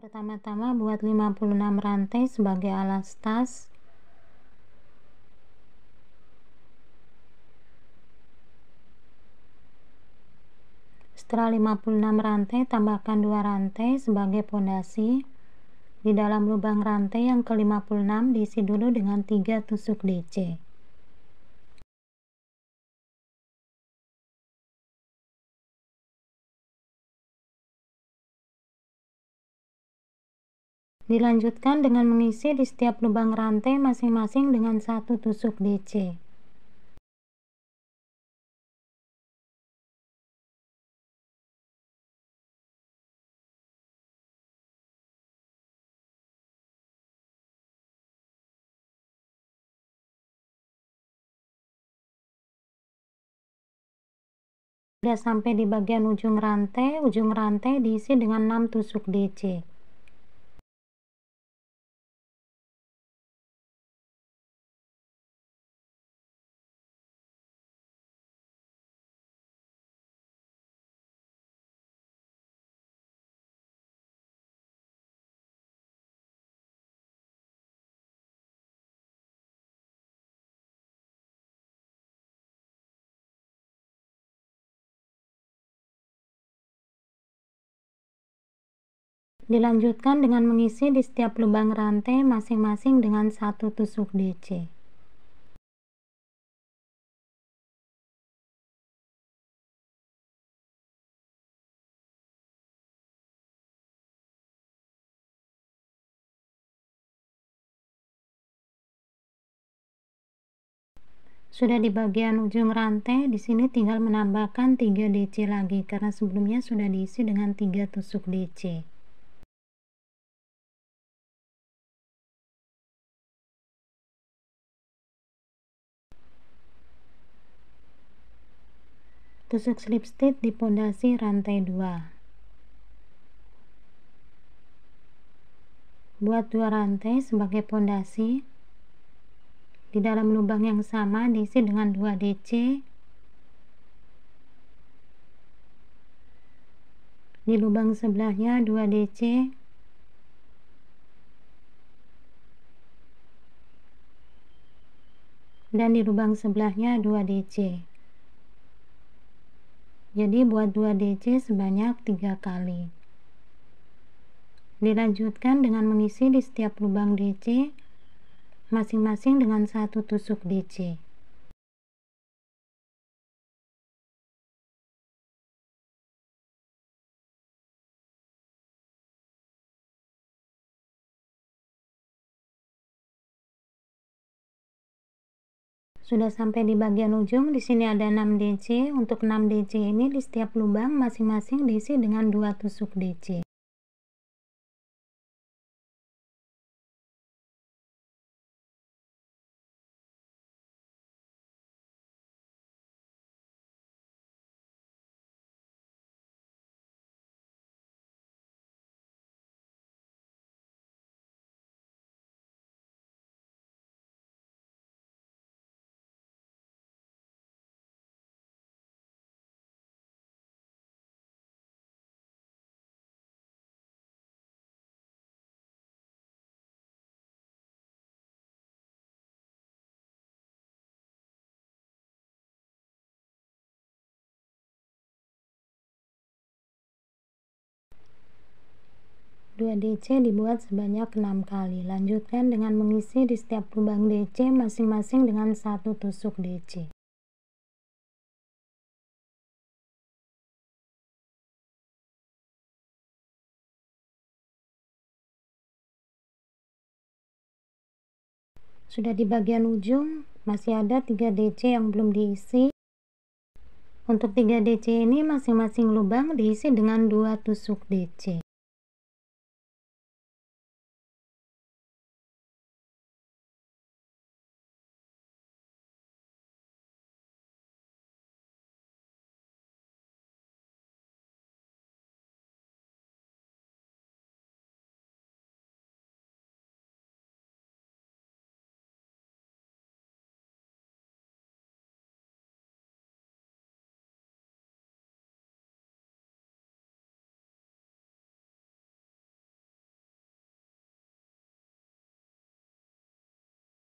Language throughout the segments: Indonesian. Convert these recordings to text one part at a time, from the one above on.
Pertama-tama buat 56 rantai sebagai alas tas. Setelah 56 rantai, tambahkan 2 rantai sebagai pondasi. Di dalam lubang rantai yang ke-56 diisi dulu dengan 3 tusuk DC. Dilanjutkan dengan mengisi di setiap lubang rantai masing-masing dengan 1 tusuk DC. Sudah sampai di bagian ujung rantai diisi dengan 6 tusuk DC. Dilanjutkan dengan mengisi di setiap lubang rantai masing-masing dengan 1 tusuk DC. Sudah di bagian ujung rantai, di sini tinggal menambahkan 3 DC lagi karena sebelumnya sudah diisi dengan 3 tusuk DC. Tusuk slip stitch di pondasi rantai 2. Buat 2 rantai sebagai pondasi. Di dalam lubang yang sama diisi dengan 2 DC. Di lubang sebelahnya 2 DC. Dan di lubang sebelahnya 2 DC. Jadi buat 2 DC sebanyak 3 kali. Dilanjutkan dengan mengisi di setiap lubang DC masing-masing dengan 1 tusuk DC. Sudah sampai di bagian ujung, di sini ada 6 DC. Untuk 6 DC ini di setiap lubang masing-masing diisi dengan 2 tusuk DC. Dua DC dibuat sebanyak 6 kali. Lanjutkan dengan mengisi di setiap lubang DC masing-masing dengan 1 tusuk DC. Sudah di bagian ujung, masih ada 3 DC yang belum diisi. Untuk 3 DC ini masing-masing lubang diisi dengan 2 tusuk DC.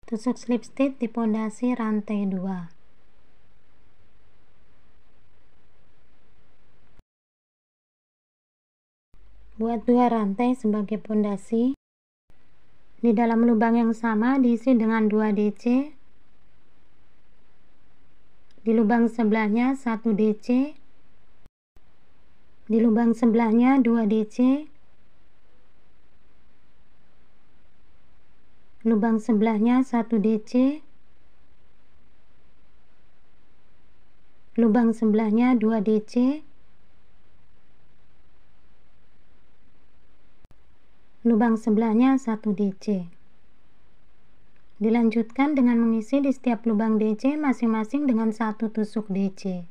Tusuk slip stitch di pondasi rantai 2. Buat 2 rantai sebagai pondasi. Di dalam lubang yang sama diisi dengan 2 DC. Di lubang sebelahnya 1 DC. Di lubang sebelahnya 2 DC. Lubang sebelahnya 1 DC. Lubang sebelahnya 2 DC. Lubang sebelahnya 1 DC. Dilanjutkan dengan mengisi di setiap lubang DC masing-masing dengan 1 tusuk DC.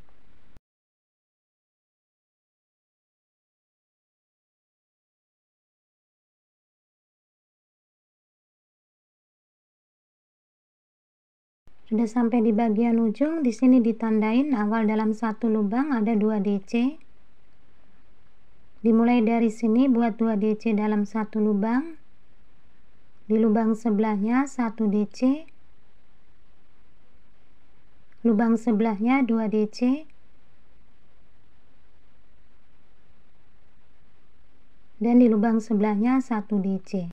Sudah sampai di bagian ujung, di sini ditandain awal dalam 1 lubang ada 2 DC. Dimulai dari sini buat 2 DC dalam 1 lubang. Di lubang sebelahnya 1 DC. Lubang sebelahnya 2 DC. Dan di lubang sebelahnya 1 DC.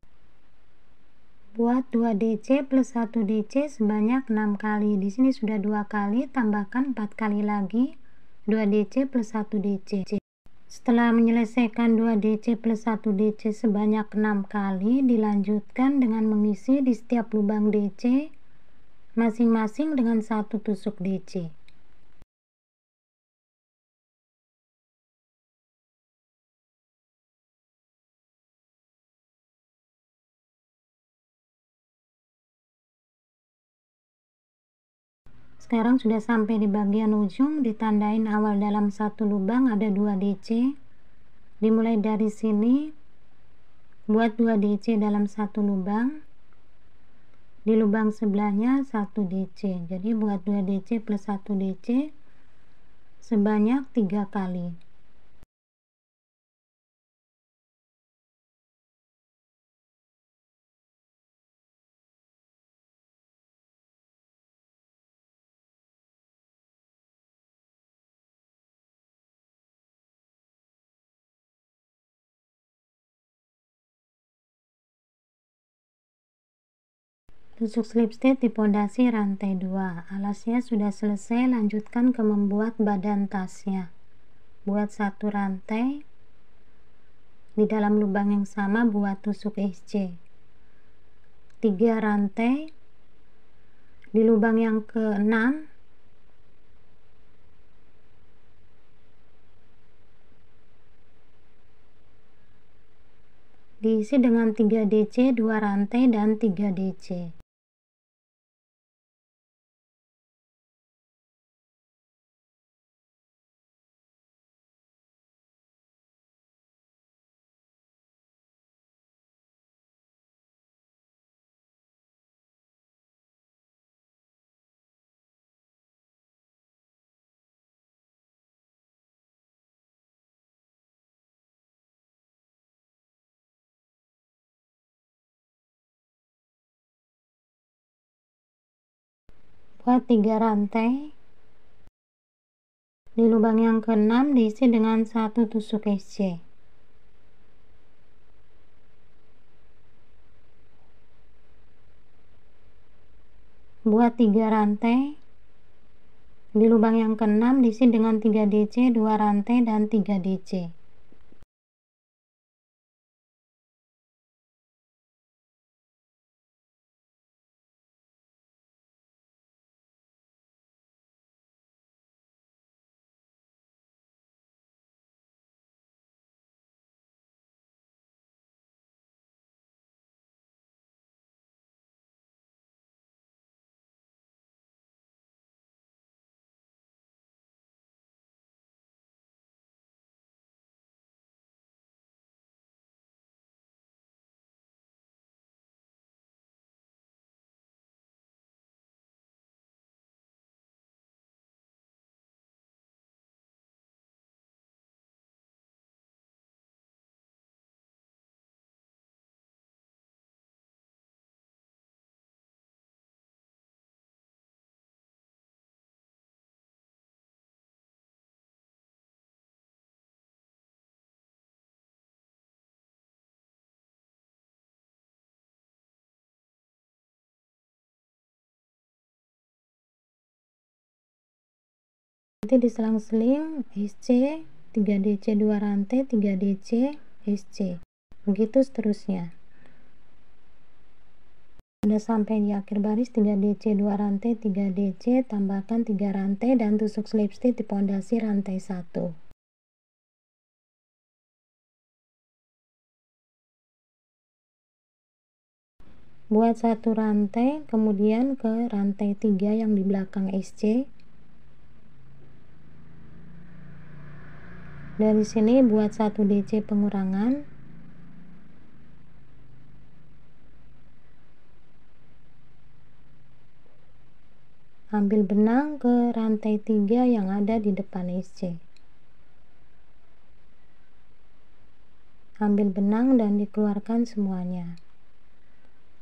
Buat 2 DC plus 1 DC sebanyak 6 kali. Di sini sudah 2 kali, tambahkan 4 kali lagi 2 DC plus 1 DC. Setelah menyelesaikan 2 DC plus 1 DC sebanyak 6 kali, dilanjutkan dengan mengisi di setiap lubang DC masing-masing dengan 1 tusuk DC. Sekarang sudah sampai di bagian ujung, ditandain awal dalam 1 lubang ada 2 DC. Dimulai dari sini, buat 2 DC dalam 1 lubang. Di lubang sebelahnya 1 DC. Jadi buat 2 DC plus 1 DC sebanyak 3 kali. Tusuk slip stitch di pondasi rantai 2. Alasnya sudah selesai, lanjutkan ke membuat badan tasnya. Buat 1 rantai. Di dalam lubang yang sama buat tusuk SC. 3 rantai. Di lubang yang ke-6 diisi dengan 3 DC, 2 rantai dan 3 DC. Buat 3 rantai. Di lubang yang ke-6 diisi dengan 1 tusuk SC. Buat 3 rantai. Di lubang yang ke-6 diisi dengan 3 DC, 2 rantai dan 3 DC. Nanti diselang-seling SC 3DC 2 rantai 3DC SC, begitu seterusnya. Sudah sampai di akhir baris 3DC 2 rantai 3DC, tambahkan 3 rantai dan tusuk slip stitch di pondasi rantai 1. Buat satu rantai, kemudian ke rantai 3 yang di belakang SC. Dari sini buat 1 DC pengurangan. Ambil benang ke rantai 3 yang ada di depan SC. Ambil benang dan dikeluarkan semuanya.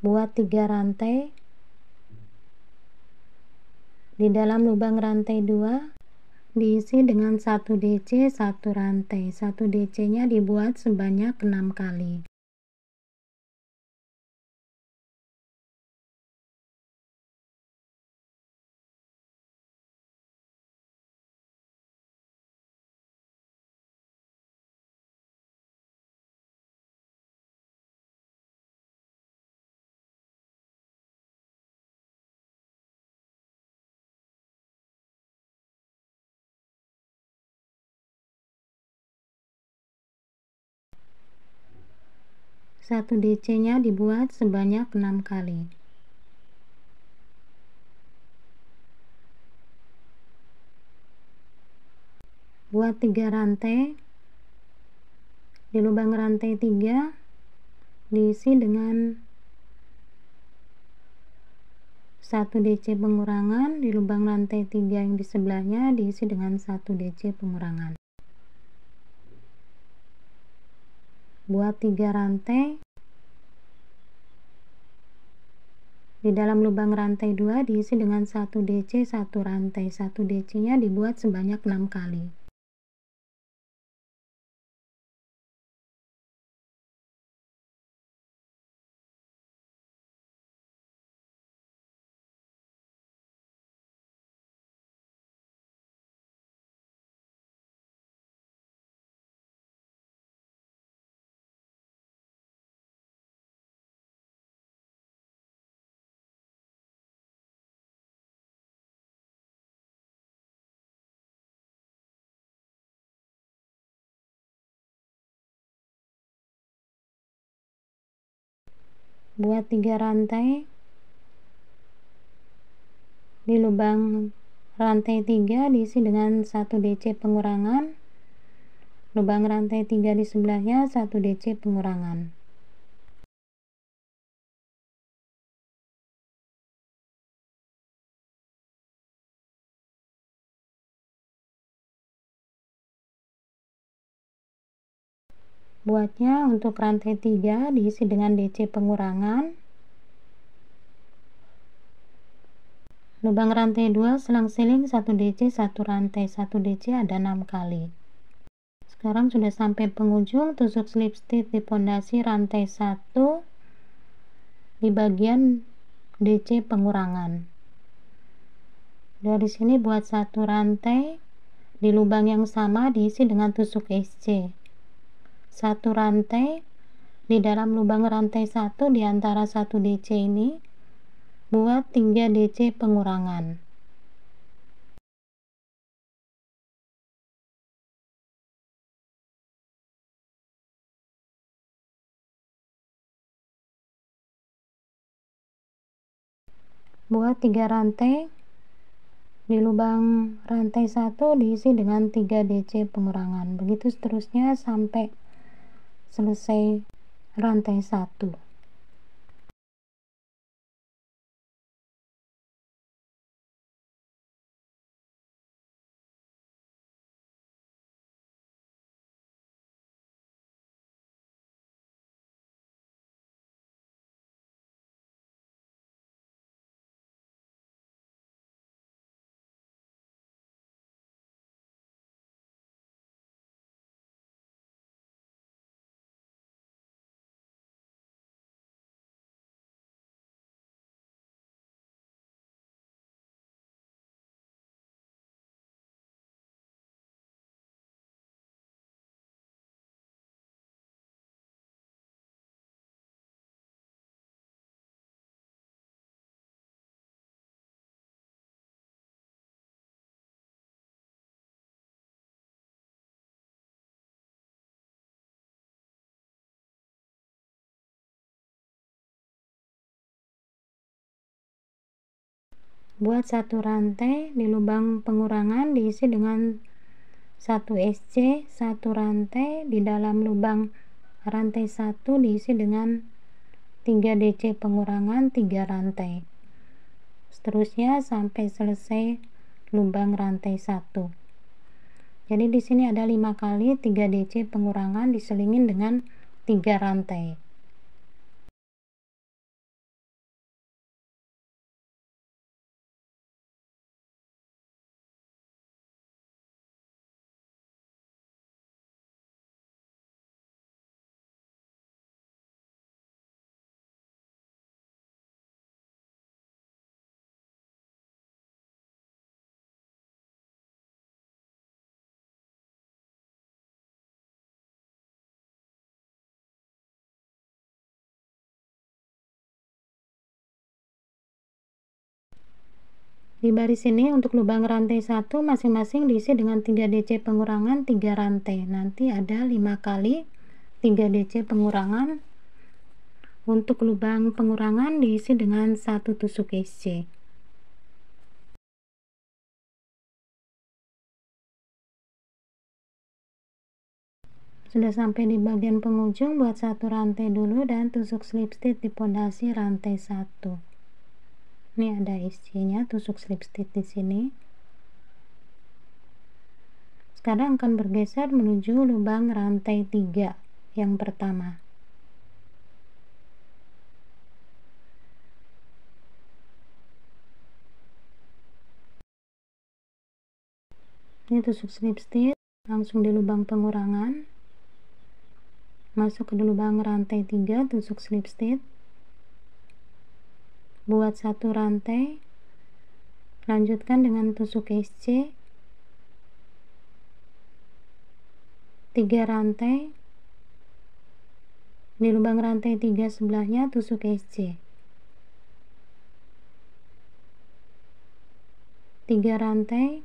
Buat 3 rantai. Di dalam lubang rantai 2 diisi dengan 1 DC 1 rantai. 1 DC nya dibuat sebanyak 6 kali. Satu DC nya dibuat sebanyak 6 kali. Buat 3 rantai. Di lubang rantai 3 diisi dengan 1 DC pengurangan. Di lubang rantai 3 yang di sebelahnya diisi dengan 1 DC pengurangan. Buat 3 rantai. Di dalam lubang rantai 2 diisi dengan 1 DC 1 rantai. 1 DC nya dibuat sebanyak 6 kali. Buat 3 rantai. Di lubang rantai 3 diisi dengan 1 DC pengurangan. Lubang rantai 3 di sebelahnya 1 DC pengurangan. Buatnya untuk rantai 3 diisi dengan DC pengurangan. Lubang rantai 2 selang-seling 1 DC 1 rantai. 1 DC ada 6 kali. Sekarang sudah sampai penghujung, tusuk slip stitch di pondasi rantai 1 di bagian DC pengurangan. Dari sini buat 1 rantai. Di lubang yang sama diisi dengan tusuk SC. 1 rantai. Di dalam lubang rantai 1 di antara 1 DC ini buat 3 DC pengurangan. Buat 3 rantai. Di lubang rantai 1 diisi dengan 3 DC pengurangan. Begitu seterusnya sampai selesai rantai 1. Buat satu rantai di lubang pengurangan diisi dengan 1 SC, satu rantai di dalam lubang rantai 1 diisi dengan 3 DC pengurangan 3 rantai. Seterusnya sampai selesai lubang rantai 1. Jadi di sini ada 5 kali 3 DC pengurangan diselingin dengan 3 rantai. Di baris ini untuk lubang rantai 1 masing-masing diisi dengan 3 DC pengurangan 3 rantai. Nanti ada 5 kali 3 DC pengurangan. Untuk lubang pengurangan diisi dengan 1 tusuk SC. Sudah sampai di bagian penghujung, buat satu rantai dulu dan tusuk slip stitch di pondasi rantai 1. Ini ada SC-nya, tusuk slip stitch di sini. Sekarang akan bergeser menuju lubang rantai 3 yang pertama. Ini tusuk slip stitch langsung di lubang pengurangan, masuk ke lubang rantai 3, tusuk slip stitch, buat satu rantai, lanjutkan dengan tusuk SC, 3 rantai, di lubang rantai 3 sebelahnya tusuk SC, 3 rantai,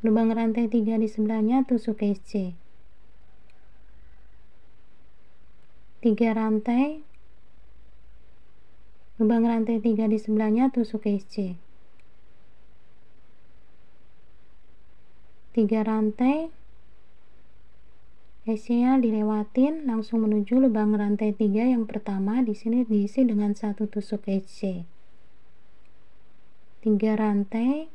lubang rantai 3 di sebelahnya tusuk SC, 3 rantai, lubang rantai 3 di sebelahnya tusuk SC, 3 rantai, SC nya dilewatin langsung menuju lubang rantai 3 yang pertama. Di sini diisi dengan 1 tusuk SC, 3 rantai,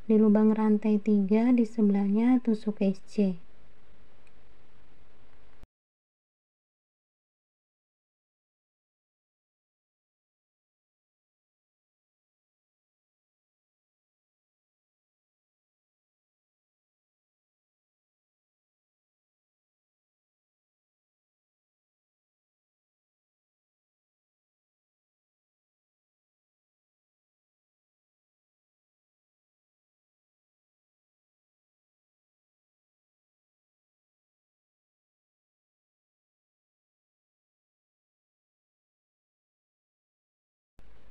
di lubang rantai 3 di sebelahnya tusuk SC,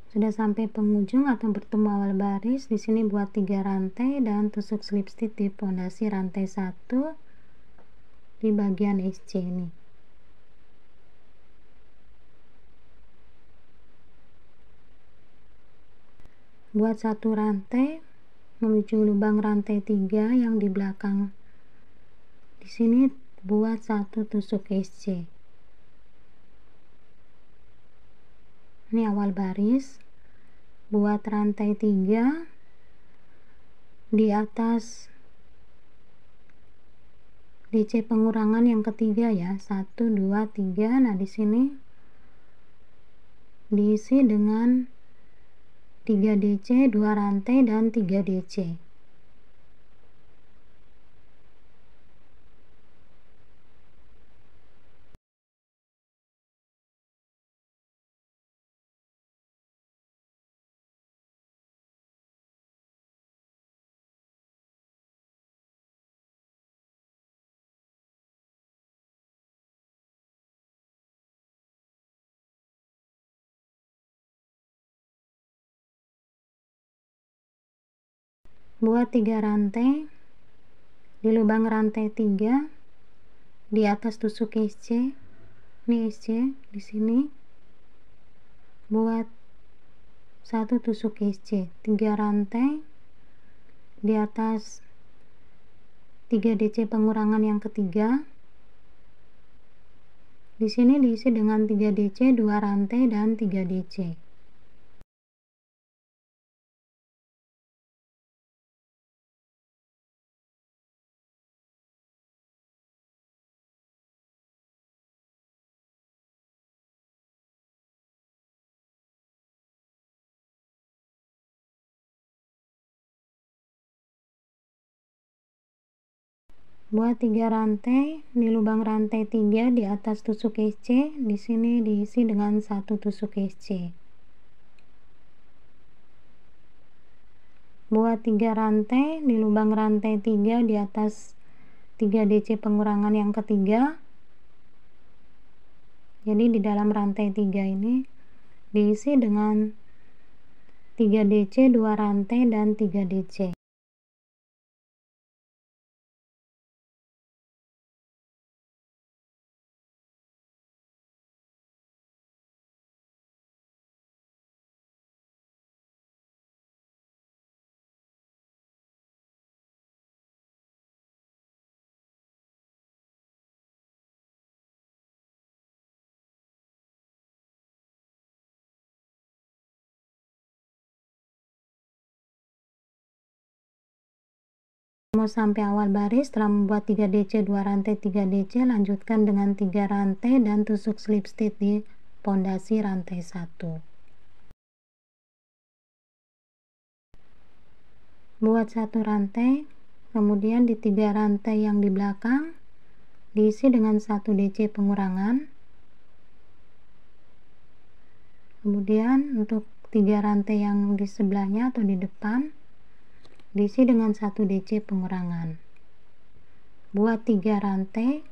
sudah sampai penghujung atau bertemu awal baris. Di sini buat 3 rantai dan tusuk slip stitch di pondasi rantai 1 di bagian SC ini. Buat satu rantai menuju lubang rantai 3 yang di belakang. Di sini buat 1 tusuk SC. Ini awal baris. Buat rantai 3 di atas DC pengurangan yang ketiga ya, 1 2 3. Nah di sini diisi dengan 3 DC, 2 rantai dan 3 DC. Buat 3 rantai di lubang rantai 3 di atas tusuk SC. Ini SC di sini. Buat 1 tusuk SC, 3 rantai di atas 3 DC pengurangan yang ketiga. Di sini diisi dengan 3 DC, 2 rantai dan 3 DC. Buat 3 rantai di lubang rantai 3 di atas tusuk SC, di sini diisi dengan 1 tusuk SC. Buat 3 rantai di lubang rantai 3 di atas 3 DC pengurangan yang ketiga. Jadi di dalam rantai 3 ini diisi dengan 3 DC, 2 rantai dan 3 DC. Mau sampai awal baris, setelah membuat 3 DC, 2 rantai, 3 DC, lanjutkan dengan 3 rantai dan tusuk slip stitch di pondasi rantai 1. Buat 1 rantai, kemudian di 3 rantai yang di belakang diisi dengan 1 DC pengurangan. Kemudian untuk 3 rantai yang di sebelahnya atau di depan diisi dengan 1 DC pengurangan. Buat 3 rantai,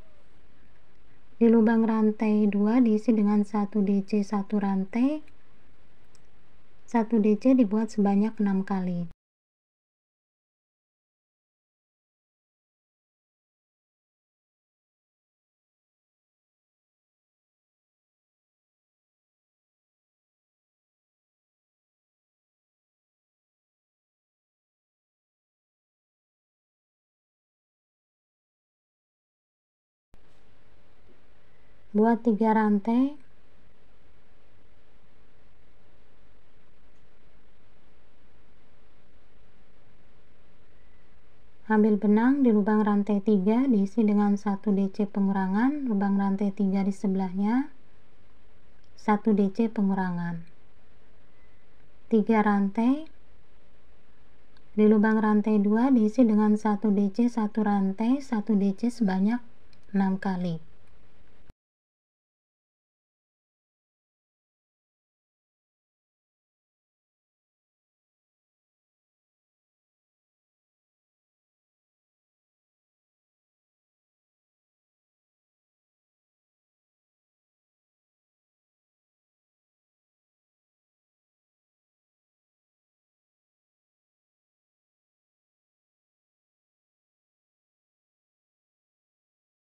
di lubang rantai 2 diisi dengan 1 DC 1 rantai. 1 DC dibuat sebanyak 6 kali. Buat 3 rantai, ambil benang di lubang rantai 3 diisi dengan 1 DC pengurangan, lubang rantai 3 di sebelahnya 1 DC pengurangan. 3 rantai, di lubang rantai 2 diisi dengan 1 DC 1 rantai, 1 DC sebanyak 6 kali.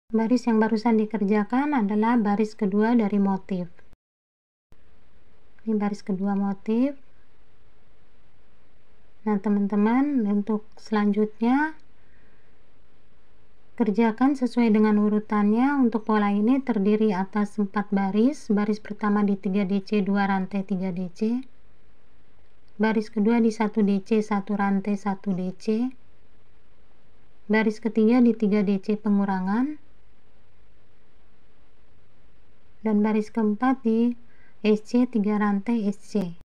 Baris yang barusan dikerjakan adalah baris kedua dari motif. Ini baris kedua motif. Nah, teman-teman, untuk selanjutnya kerjakan sesuai dengan urutannya. Untuk pola ini terdiri atas 4 baris. Baris pertama di 3 DC, 2 rantai, 3 DC. Baris kedua di 1 DC, 1 rantai, 1 DC. Baris ketiga di 3 DC pengurangan. Dan baris keempat di SC 3 rantai SC.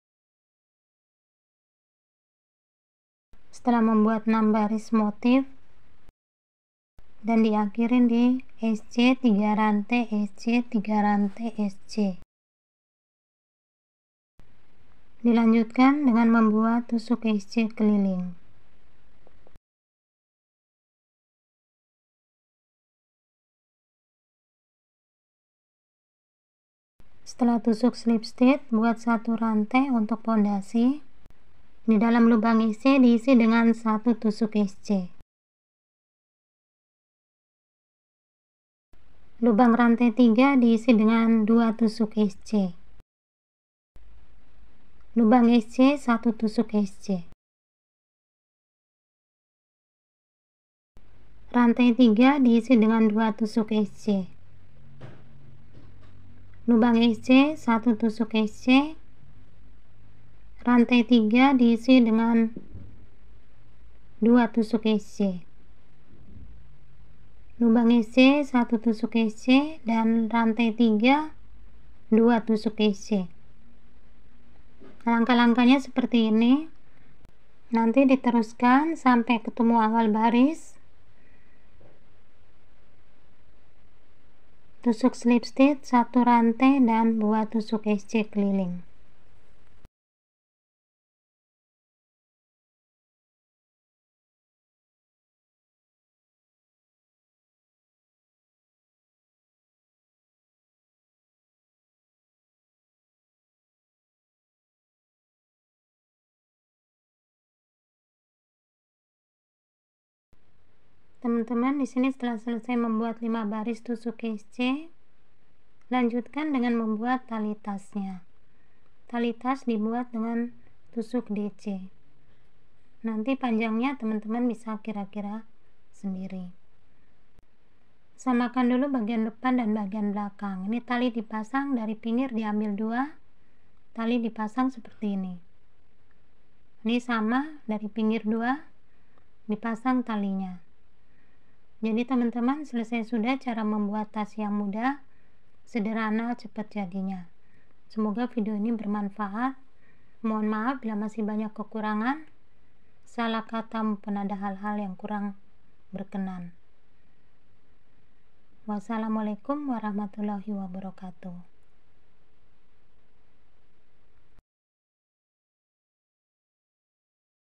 Setelah membuat 6 baris motif dan diakhirin di SC 3 rantai SC 3 rantai SC, dilanjutkan dengan membuat tusuk SC keliling. Setelah tusuk slip stitch, buat 1 rantai untuk pondasi. Di dalam lubang SC diisi dengan 1 tusuk SC. Lubang rantai 3 diisi dengan 2 tusuk SC. lubang SC 1 tusuk SC. Rantai 3 diisi dengan 2 tusuk SC. Lubang SC 1 tusuk SC. Rantai 3 diisi dengan 2 tusuk SC. Lubang SC 1 tusuk SC dan rantai 3 2 tusuk SC. Langkah-langkahnya seperti ini. Nanti diteruskan sampai ketemu awal baris. Tusuk slip stitch 1 rantai dan 2 tusuk SC keliling. Teman-teman, di sini setelah selesai membuat 5 baris tusuk SC, lanjutkan dengan membuat tali tasnya. Tali tas dibuat dengan tusuk DC. Nanti panjangnya teman-teman bisa kira-kira sendiri. Samakan dulu bagian depan dan bagian belakang. Ini tali dipasang, dari pinggir diambil 2, tali dipasang seperti ini. Ini sama, dari pinggir 2 dipasang talinya. Jadi teman-teman, selesai sudah cara membuat tas yang mudah, sederhana, cepat jadinya. Semoga video ini bermanfaat. Mohon maaf bila masih banyak kekurangan, salah kata maupun ada hal-hal yang kurang berkenan. Wassalamualaikum warahmatullahi wabarakatuh.